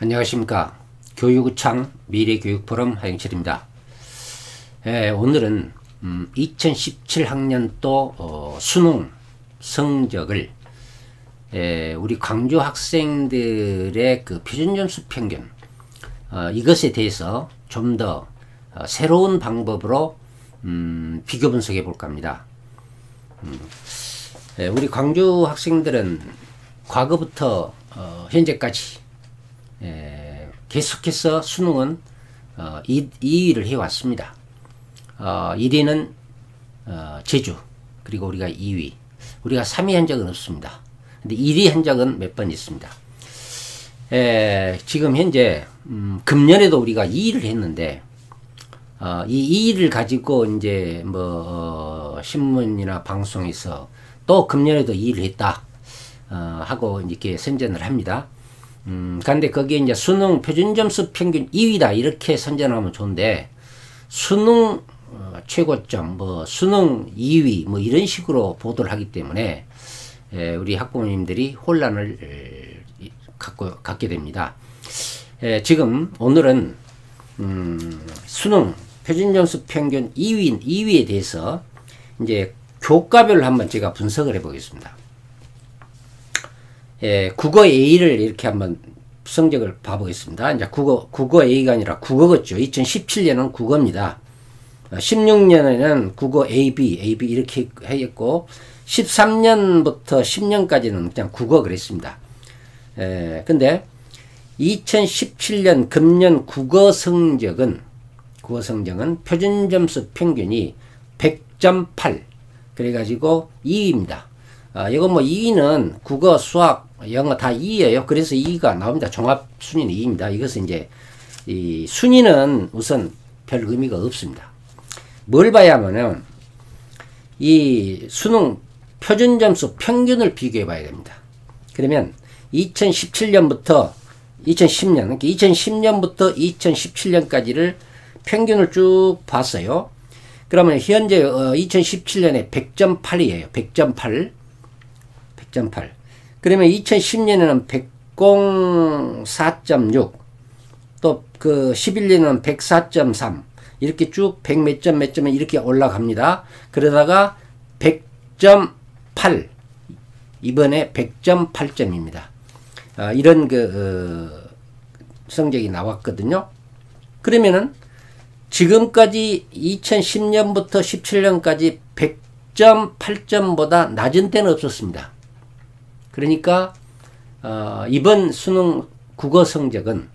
안녕하십니까. 교육창 미래교육포럼 하영철입니다. 오늘은 2017학년도 수능 성적을 우리 광주 학생들의 그 표준점수 평균 이것에 대해서 좀 더 새로운 방법으로 비교 분석해 볼까 합니다. 우리 광주 학생들은 과거부터 현재까지 계속해서 수능은 2위를 해왔습니다. 1위는 제주, 그리고 우리가 2위, 우리가 3위 한 적은 없습니다. 근데 1위 한 적은 몇 번 있습니다. 지금 현재 금년에도 우리가 2위를 했는데 이 2위를 가지고 이제 신문이나 방송에서 또 금년에도 2위를 했다 하고 이렇게 선전을 합니다. 그런데 거기에 이제 수능 표준점수 평균 2위다 이렇게 선전하면 좋은데, 수능 최고점, 수능 2위 이런 식으로 보도를 하기 때문에 우리 학부모님들이 혼란을 갖게 됩니다. 지금 오늘은 수능 표준점수 평균 2위에 대해서 이제 교과별로 한번 제가 분석을 해 보겠습니다. 국어 A를 이렇게 한번 성적을 봐보겠습니다. 이제 국어 A가 아니라 국어겠죠. 2017년은 국어입니다. 16년에는 국어 AB 이렇게 했고, 13년부터 10년까지는 그냥 국어 그랬습니다. 근데 2017년 금년 국어 성적은 표준점수 평균이 100.8 그래가지고 2위입니다. 이건 2위는 국어, 수학, 영어 다 2위예요. 그래서 2위가 나옵니다. 종합 순위는 2위입니다. 이것은 이제 이 순위는 우선 별 의미가 없습니다. 뭘 봐야 하면은 이 수능 표준점수 평균을 비교해 봐야 됩니다. 그러면 2010년부터 2010년부터 2017년까지를 평균을 쭉 봤어요. 그러면 현재 2017년에 100.8이에요. 100.8. 그러면 2010년에는 104.6, 또 그 11년에는 104.3, 이렇게 쭉 100 몇 점 이렇게 올라갑니다. 그러다가 100.8, 이번에 100.8점입니다. 이런 성적이 나왔거든요. 그러면은 지금까지 2010년부터 17년까지 100.8점보다 낮은 때는 없었습니다. 그러니까 이번 수능 국어 성적은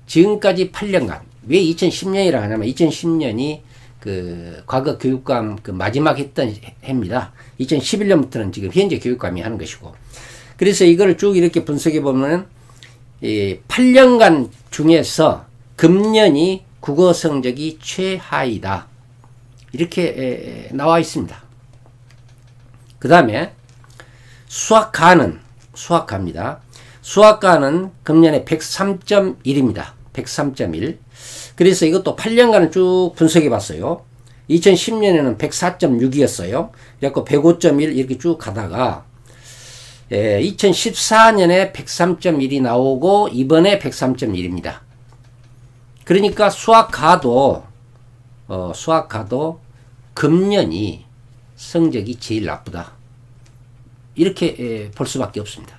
지금까지 8년간, 왜 2010년이라 하냐면 2010년이 그 과거 교육감 마지막 했던 해입니다. 2011년부터는 지금 현재 교육감이 하는 것이고, 그래서 이걸 쭉 이렇게 분석해 보면은 8년간 중에서 금년이 국어 성적이 최하이다 이렇게 나와 있습니다. 그 다음에 수학과입니다. 수학과는 금년에 103.1입니다. 103.1. 그래서 이것도 8년간을 쭉 분석해 봤어요. 2010년에는 104.6이었어요. 그래갖고 105.1 이렇게 쭉 가다가 2014년에 103.1이 나오고 이번에 103.1입니다. 그러니까 수학과도 금년이 성적이 제일 나쁘다 이렇게 볼 수밖에 없습니다.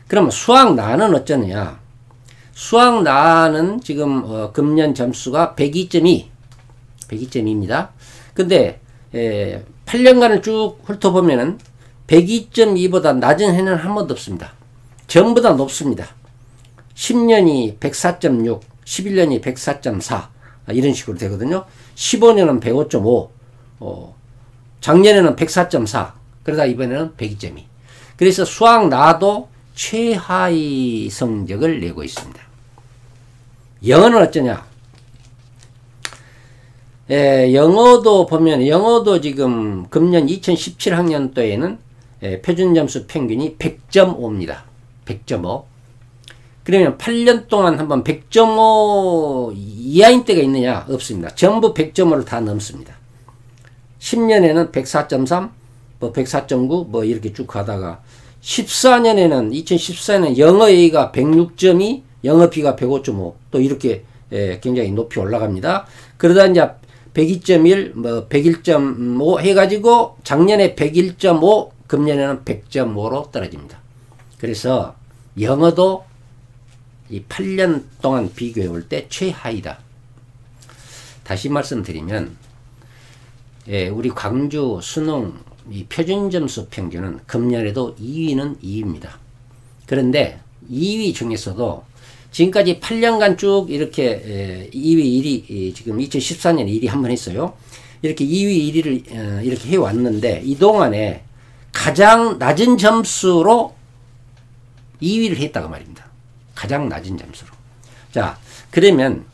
그러면 수학나는 어쩌느냐? 수학나는 지금 금년 점수가 102.2입니다. 근데 8년간을 쭉 훑어보면은 102.2보다 낮은 해는 한 번도 없습니다. 전부 다 높습니다. 10년이 104.6, 11년이 104.4 이런 식으로 되거든요. 15년은 105.5, 작년에는 104.4, 그러다 이번에는 102.2. 그래서 수학나도 최하위 성적을 내고 있습니다. 영어는 어쩌냐? 영어도 보면, 영어도 지금 금년 2017학년도에는 표준점수 평균이 100.5입니다. 100.5. 그러면 8년 동안 한번 100.5 이하인 때가 있느냐? 없습니다. 전부 100.5를 다 넘습니다. 10년에는 104.3, 104.9 이렇게 쭉 가다가 2014년에는 영어 A가 106점이 영업비가 105.5 또 이렇게 굉장히 높이 올라갑니다. 그러다 이제 102.1 뭐 101.5 해가지고 작년에 101.5 금년에는 100.5로 떨어집니다. 그래서 영어도 이 8년 동안 비교해 볼 때 최하위다. 다시 말씀드리면 우리 광주 수능 이 표준점수 평균은 금년에도 2위는 2위입니다. 그런데 2위 중에서도 지금까지 8년간 쭉 이렇게 2위 1위 지금 2014년에 1위 한 번 했어요. 이렇게 2위 1위를 이렇게 해왔는데 이 동안에 가장 낮은 점수로 2위를 했다고 말입니다. 가장 낮은 점수로. 자, 그러면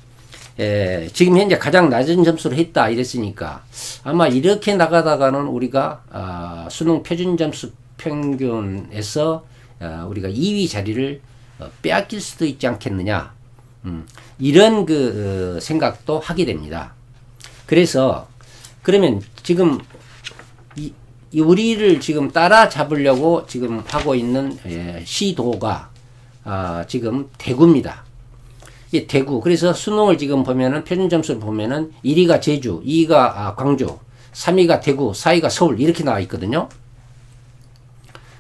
지금 현재 가장 낮은 점수를 했다 이랬으니까 아마 이렇게 나가다가는 우리가 수능 표준점수 평균에서 우리가 2위 자리를 빼앗길 수도 있지 않겠느냐, 이런 그 생각도 하게 됩니다. 그래서 그러면 지금 우리를 지금 따라잡으려고 지금 하고 있는 시도가 지금 대구입니다. 이 대구. 그래서 수능을 지금 보면은 표준점수를 보면은 1위가 제주, 2위가 광주, 3위가 대구, 4위가 서울 이렇게 나와 있거든요.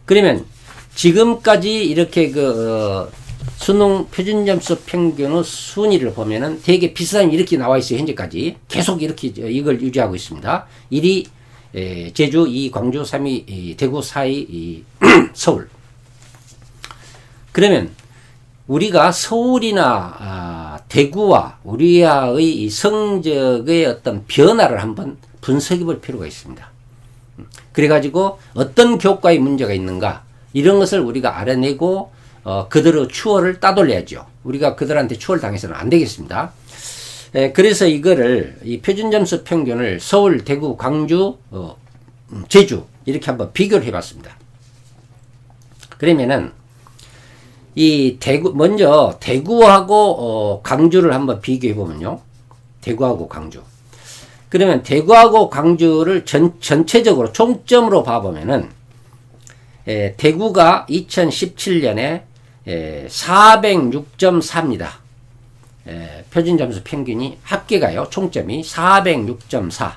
그러면 지금까지 이렇게 수능 표준점수 평균의 순위를 보면은 되게 비슷한 이렇게 나와 있어요. 현재까지 계속 이렇게 이걸 유지하고 있습니다. 1위 제주, 2위 광주, 3위 대구, 4위 서울. 그러면 우리가 서울이나 대구와 우리와의 이 성적의 어떤 변화를 한번 분석해 볼 필요가 있습니다. 그래가지고 어떤 교과에 문제가 있는가 이런 것을 우리가 알아내고 그들의 추월을 따돌려야죠. 우리가 그들한테 추월 당해서는 안 되겠습니다. 그래서 이거를 이 표준점수 평균을 서울, 대구, 광주, 제주 이렇게 한번 비교를 해봤습니다. 그러면은 이 먼저 대구하고 광주를 한번 비교해 보면요. 대구하고 광주. 그러면 대구하고 광주를 전체적으로 총점으로 봐보면은 대구가 2017년에 406.4입니다. 표준점수 평균이 합계가요. 총점이 406.4.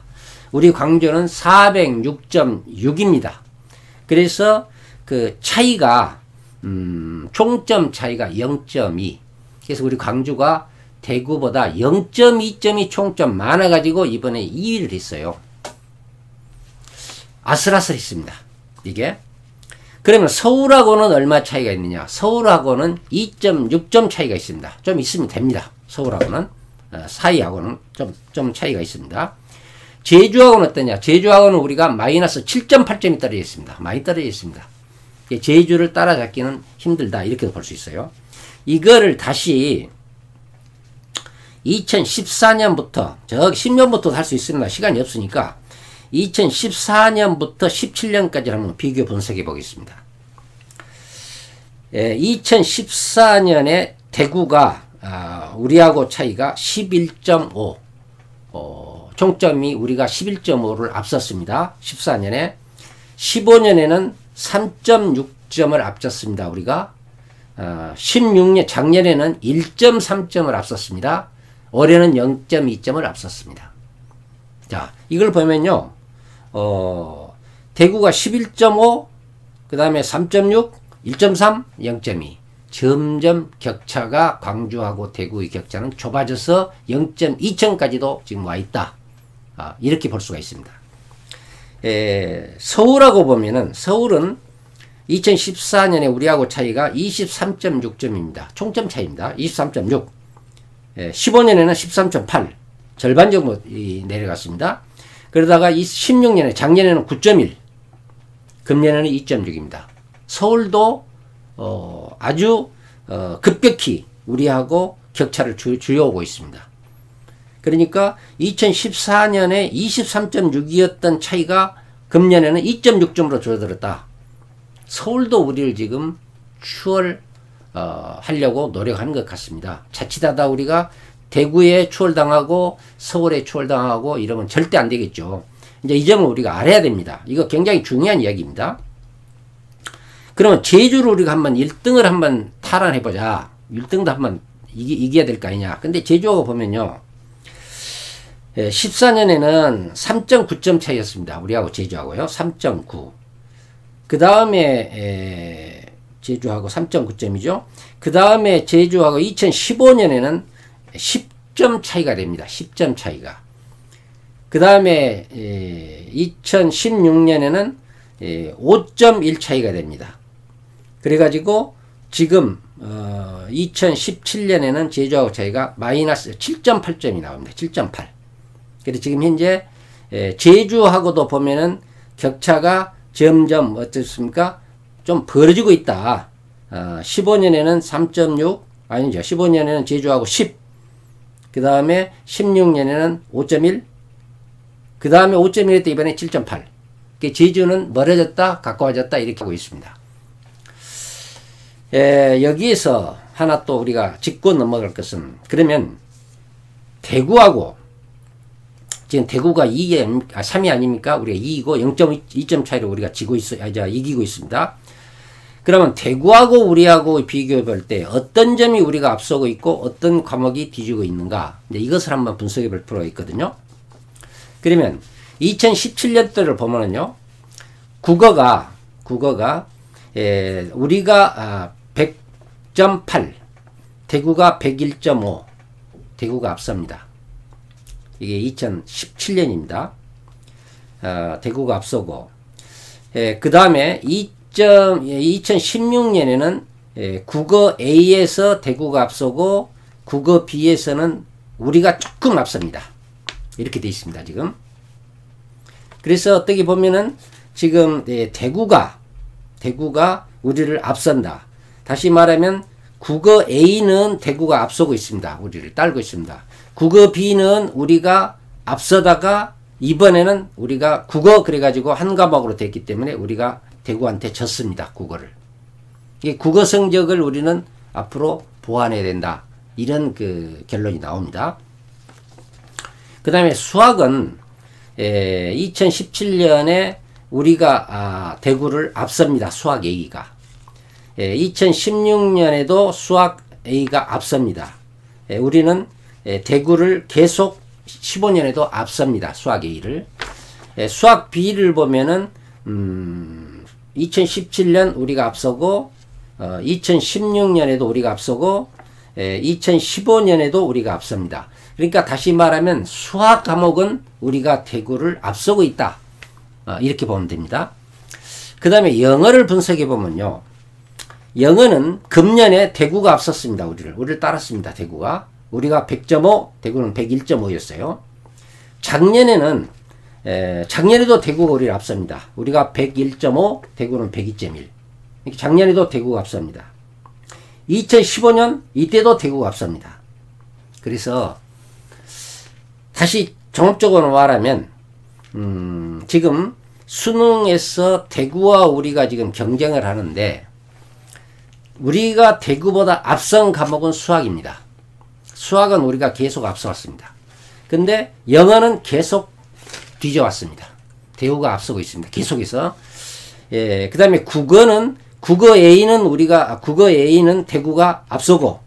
우리 광주는 406.6입니다. 그래서 그 차이가 총점 차이가 0.2. 그래서 우리 광주가 대구보다 0.2점이 총점 많아가지고 이번에 2위를 했어요. 아슬아슬했습니다. 이게. 그러면 서울하고는 얼마 차이가 있느냐? 서울하고는 2.6점 차이가 있습니다. 좀 있으면 됩니다. 서울하고는. 사이하고는 좀 차이가 있습니다. 제주하고는 어떠냐? 제주하고는 우리가 마이너스 7.8점이 떨어져 있습니다. 많이 떨어져 있습니다. 제주를 따라잡기는 힘들다. 이렇게도 볼 수 있어요. 이거를 다시 2014년부터, 저 10년부터 할 수 있습니다. 시간이 없으니까 2014년부터 17년까지 한번 비교 분석해 보겠습니다. 2014년에 대구가 우리하고 차이가 11.5, 총점이 우리가 11.5를 앞섰습니다. 14년에. 15년에는 3.6점을 앞섰습니다. 우리가 16년 작년에는 1.3점을 앞섰습니다. 올해는 0.2점을 앞섰습니다. 자, 이걸 보면요. 대구가 11.5, 그 다음에 3.6, 1.3, 0.2. 점점 격차가 광주하고 대구의 격차는 좁아져서 0.2점까지도 지금 와 있다. 이렇게 볼 수가 있습니다. 서울하고 보면은 서울은 2014년에 우리하고 차이가 23.6점입니다. 총점 차이입니다. 23.6. 15년에는 13.8. 절반 정도 내려갔습니다. 그러다가 16년에 작년에는 9.1. 금년에는 2.6입니다. 서울도 아주 급격히 우리하고 격차를 줄여오고 있습니다. 그러니까 2014년에 23.6이었던 차이가 금년에는 2.6점으로 줄어들었다. 서울도 우리를 지금 추월하려고 노력하는 것 같습니다. 자칫하다 우리가 대구에 추월당하고 서울에 추월당하고 이러면 절대 안 되겠죠. 이제 이 점을 우리가 알아야 됩니다. 이거 굉장히 중요한 이야기입니다. 그러면 제주를 우리가 한번 1등을 한번 탈환해보자. 1등도 한번 이겨야 될 거 아니냐. 근데 제주하고 보면요. 14년에는 3.9점 차이였습니다. 우리하고 제주하고요. 3.9. 그 다음에 제주하고 3.9점이죠. 그 다음에 제주하고 2015년에는 10점 차이가 됩니다. 10점 차이가. 그 다음에 2016년에는 5.1 차이가 됩니다. 그래가지고 지금 2017년에는 제주하고 차이가 마이너스 7.8점이 나옵니다. 7.8. 그래서 지금 현재 제주하고도 보면은 격차가 점점 어떻습니까? 좀 벌어지고 있다. 15년에는 3.6 아니죠. 15년에는 제주하고 10. 그 다음에 16년에는 5.1. 그 다음에 5.1에 또 이번에 7.8. 제주는 멀어졌다, 가까워졌다 이렇게 하고 있습니다. 여기에서 하나 또 우리가 짚고 넘어갈 것은 그러면 대구하고 지금 대구가 3위 아닙니까? 우리가 2이고 0.2점 차이로 우리가 이기고 있습니다. 그러면 대구하고 우리하고 비교해 볼 때 어떤 점이 우리가 앞서고 있고 어떤 과목이 뒤지고 있는가? 이것을 한번 분석해 볼 필요가 있거든요. 그러면 2017년도를 보면은요. 국어가 우리가 100.8 대구가 101.5 대구가 앞섭니다. 이게 2017년입니다. 대구가 앞서고 그 다음에 2016년에는 국어 A에서 대구가 앞서고 국어 B에서는 우리가 조금 앞섭니다. 이렇게 되어 있습니다. 지금. 그래서 어떻게 보면은 지금 대구가 우리를 앞선다. 다시 말하면 국어 A는 대구가 앞서고 있습니다. 우리를 따르고 있습니다. 국어 B는 우리가 앞서다가 이번에는 우리가 국어 그래가지고 한 과목으로 됐기 때문에 우리가 대구한테 졌습니다. 국어를. 이 국어 성적을 우리는 앞으로 보완해야 된다. 이런 그 결론이 나옵니다. 그 다음에 수학은 2017년에 우리가 대구를 앞섭니다. 수학 A가. 2016년에도 수학 A가 앞섭니다. 우리는 대구를 계속 15년에도 앞섭니다. 수학 A를. 수학 B를 보면은 2017년 우리가 앞서고 2016년에도 우리가 앞서고 2015년에도 우리가 앞섭니다. 그러니까 다시 말하면 수학 과목은 우리가 대구를 앞서고 있다. 이렇게 보면 됩니다. 그 다음에 영어를 분석해 보면요. 영어는 금년에 대구가 앞섰습니다. 우리를 따랐습니다. 대구가. 우리가 100.5, 대구는 101.5였어요. 작년에도 대구가 우리를 앞섭니다. 우리가 101.5, 대구는 102.1. 작년에도 대구가 앞섭니다. 2015년 이때도 대구가 앞섭니다. 그래서 다시 종합적으로 말하면 지금 수능에서 대구와 우리가 지금 경쟁을 하는데 우리가 대구보다 앞선 과목은 수학입니다. 수학은 우리가 계속 앞서왔습니다. 근데 영어는 계속 뒤져왔습니다. 대구가 앞서고 있습니다. 계속해서. 그 다음에 국어 A는 대구가 앞서고,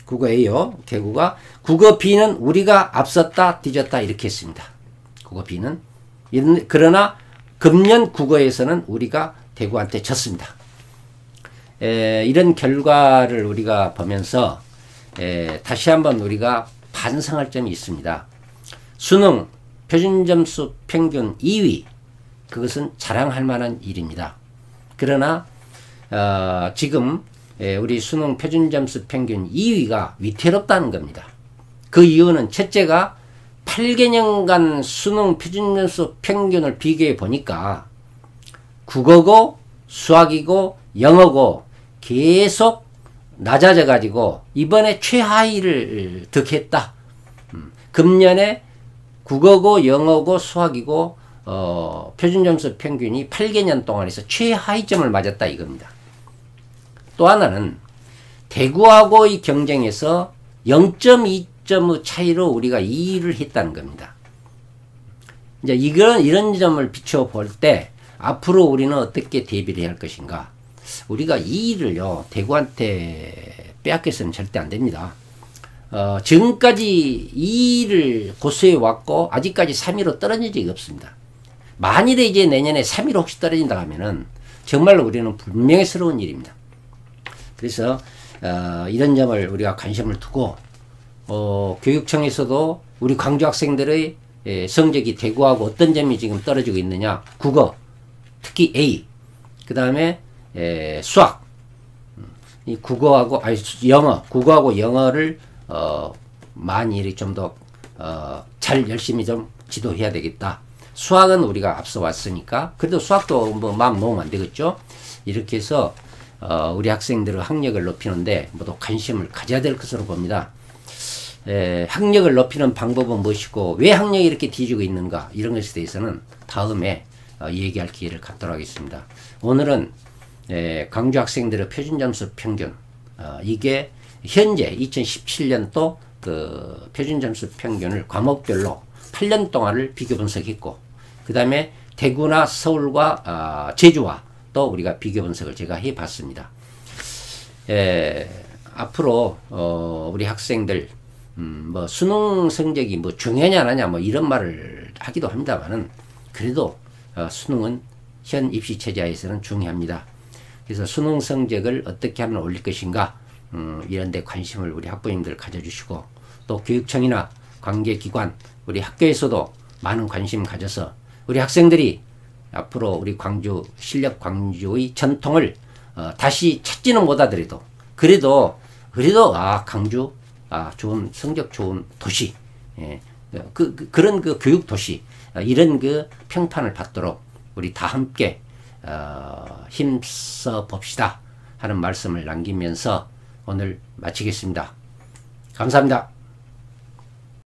국어 A요. 대구가. 국어 B는 우리가 앞섰다, 뒤졌다, 이렇게 했습니다. 국어 B는. 그러나 금년 국어에서는 우리가 대구한테 졌습니다. 이런 결과를 우리가 보면서 다시 한번 우리가 반성할 점이 있습니다. 수능 표준점수 평균 2위 그것은 자랑할 만한 일입니다. 그러나 지금 우리 수능 표준점수 평균 2위가 위태롭다는 겁니다. 그 이유는 첫째가 8개년간 수능 표준점수 평균을 비교해 보니까 국어고 수학이고 영어고 계속 낮아져 가지고 이번에 최하위를 득했다. 금년에 국어고 영어고 수학이고 표준점수 평균이 8개년 동안에서 최하위점을 맞았다 이겁니다. 또 하나는 대구하고의 경쟁에서 0.2점의 차이로 우리가 2위를 했다는 겁니다. 이제 이런 점을 비춰볼 때 앞으로 우리는 어떻게 대비를 해야 할 것인가. 우리가 2위를요 대구한테 빼앗겨서는 절대 안 됩니다. 지금까지 2위를 고수해 왔고 아직까지 3위로 떨어진 적이 없습니다. 만일에 이제 내년에 3위로 혹시 떨어진다 하면은 정말로 우리는 불명예스러운 일입니다. 그래서 이런 점을 우리가 관심을 두고 교육청에서도 우리 광주 학생들의 성적이 대구하고 어떤 점이 지금 떨어지고 있느냐, 국어 특히 A, 그 다음에 수학, 이 국어하고 국어하고 영어를 많이 좀 더 잘 열심히 좀 지도해야 되겠다. 수학은 우리가 앞서 왔으니까 그래도 수학도 뭐 마음 놓으면 안 되겠죠. 이렇게 해서 우리 학생들의 학력을 높이는데 모두 관심을 가져야 될 것으로 봅니다. 학력을 높이는 방법은 무엇이고 왜 학력이 이렇게 뒤지고 있는가, 이런 것에 대해서는 다음에 얘기할 기회를 갖도록 하겠습니다. 오늘은 광주 학생들의 표준점수 평균, 이게 현재 2017년도 그 표준점수 평균을 과목별로 8년 동안을 비교 분석했고, 그 다음에 대구나 서울과 제주와 또 우리가 비교 분석을 제가 해봤습니다. 앞으로 우리 학생들 뭐 수능 성적이 뭐 중요하냐 안 하냐 뭐 이런 말을 하기도 합니다만은 그래도 수능은 현 입시 체제에서는 중요합니다. 그래서 수능 성적을 어떻게 하면 올릴 것인가, 이런 데 관심을 우리 학부모님들 가져주시고, 또 교육청이나 관계기관 우리 학교에서도 많은 관심 가져서 우리 학생들이 앞으로 우리 광주, 실력 광주의 전통을 다시 찾지는 못하더라도 그래도 광주 좋은 성적 좋은 도시, 그런 그 교육 도시, 이런 그 평판을 받도록 우리 다 함께 힘써 봅시다 하는 말씀을 남기면서 오늘 마치겠습니다. 감사합니다.